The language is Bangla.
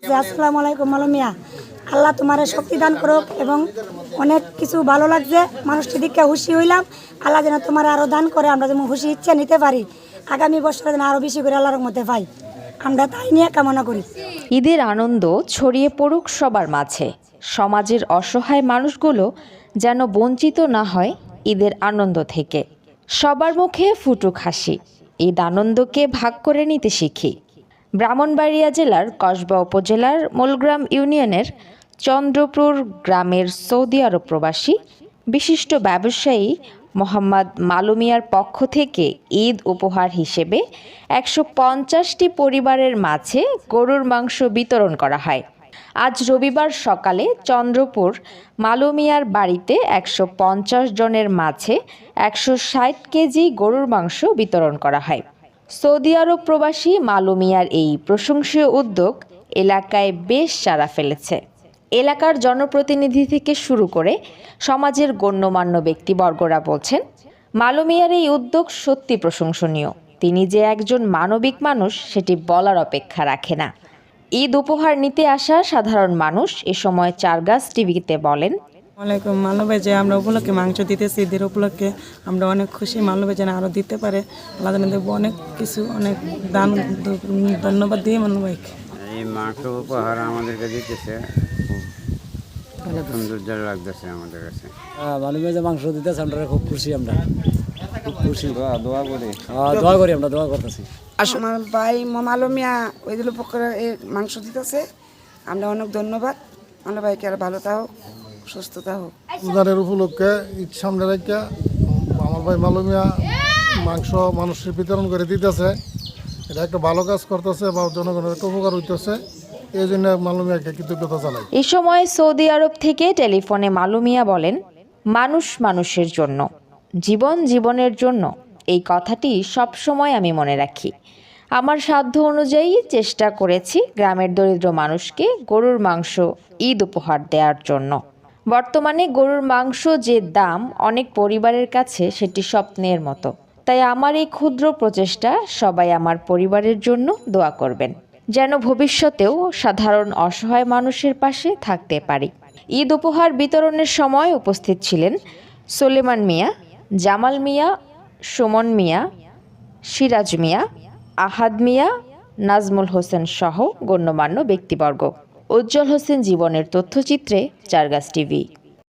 আসসালামু আলাইকুম মালু মিয়া, আল্লাহ তোমার শক্তি দান করুক এবং অনেক কিছু ভালো লাগছে। মানুষটি দিকে খুশি হইলাম। আল্লাহ যেন তোমার আরও দান করে, আমরা যেন খুশি ইচ্ছা নিতে পারি, আগামী বছরে যেন আরও বেশি করে আল্লাহর মধ্যে পাই, আমরা তাই নিয়ে কামনা করি। ঈদের আনন্দ ছড়িয়ে পড়ুক সবার মাঝে। সমাজের অসহায় মানুষগুলো যেন বঞ্চিত না হয় ঈদের আনন্দ থেকে। সবার মুখে ফুটুক হাসি, ঈদ আনন্দকে ভাগ করে নিতে শিখি। ব্রাহ্মণবাড়িয়া জেলার কসবা উপজেলার মূলগ্রাম ইউনিয়নের চন্দ্রপুর গ্রামের সৌদি আরব প্রবাসী বিশিষ্ট ব্যবসায়ী মোহাম্মদ মালু মিয়ার পক্ষ থেকে ঈদ উপহার হিসেবে ১৫০টি পরিবারের মাঝে গরুর মাংস বিতরণ করা হয়। আজ রবিবার সকালে চন্দ্রপুর মালু মিয়ার বাড়িতে ১৫০ জনের মাঝে ১৬০ কেজি গরুর মাংস বিতরণ করা হয়। সৌদি আরব প্রবাসী মালু মিয়ার এই প্রশংসনীয় উদ্যোগ এলাকায় বেশ সাড়া ফেলেছে। এলাকার জনপ্রতিনিধি থেকে শুরু করে সমাজের গণ্যমান্য ব্যক্তিবর্গরা বলছেন, মালু মিয়ার এই উদ্যোগ সত্যি প্রশংসনীয়। তিনি যে একজন মানবিক মানুষ সেটি বলার অপেক্ষা রাখে না। ঈদ উপহার নিতে আসা সাধারণ মানুষ এ সময় চারগাছ টিভিতে বলেন, ওয়ালাইকুম। মালু ভাই যে আমরা উপলক্ষে মাংস দিতেছি, ঈদের উপলক্ষে আমরা অনেক খুশি। মালু ভাই যেন আরও দিতে পারে, আল্লাহ যেন দেবো অনেক কিছু, অনেক দান। ধন্যবাদ দিয়ে মালু ভাইকে। এই মাংস উপহার আমাদেরকে দিতেছে, খুব সৌন্দর্য লাগতেছে আমাদের কাছে। মালু ভাই যে মাংস দিতেছে আমরা খুব খুশি, আমরা খুব খুশি। দোয়া করি, দোয়া করি, আমরা দোয়া করতেছি। আমার ভাই মালু মিয়া ওইগুলো পক্ষে মাংস দিতেছে, আমরা অনেক ধন্যবাদ। মালু ভাইকে আর ভালো থাকুক, সুস্থতা হোক। রমজানের উপলক্ষে ঈদ সামনে রেখে আমার ভাই মালু মিয়া মাংস মানুষের বিতরণ করে দিতেছে। এটা একটা ভালো কাজ করতেছে বা জনগণের একটা উপকার হইতেছে, এই জন্য মালু মিয়াকে কৃতজ্ঞতা জানাই। এ সময় সৌদি আরব থেকে টেলিফোনে মালু মিয়া বলেন, মানুষ মানুষের জন্য, জীবন জীবনের জন্য। এই কথাটি সব সময় আমি মনে রাখি। আমার সাধ্য অনুযায়ী চেষ্টা করেছি গ্রামের দরিদ্র মানুষকে গরুর মাংস ঈদ উপহার দেওয়ার জন্য। বর্তমানে গরুর মাংস যে দাম, অনেক পরিবারের কাছে সেটি স্বপ্নের মতো। তাই আমার এই ক্ষুদ্র প্রচেষ্টা সবাই আমার পরিবারের জন্য দোয়া করবেন, যেন ভবিষ্যতেও সাধারণ অসহায় মানুষের পাশে থাকতে পারি। ঈদ উপহার বিতরণের সময় উপস্থিত ছিলেন সুলেমান মিয়া, জামাল মিয়া, সুমন মিয়া, সিরাজ মিয়া, আহাদ মিয়া, নাজমুল হোসেন সহ গণ্যমান্য ব্যক্তিবর্গ। উজ্জ্বল হোসেন জীবনের তথ্যচিত্রে চারগাছ টিভি।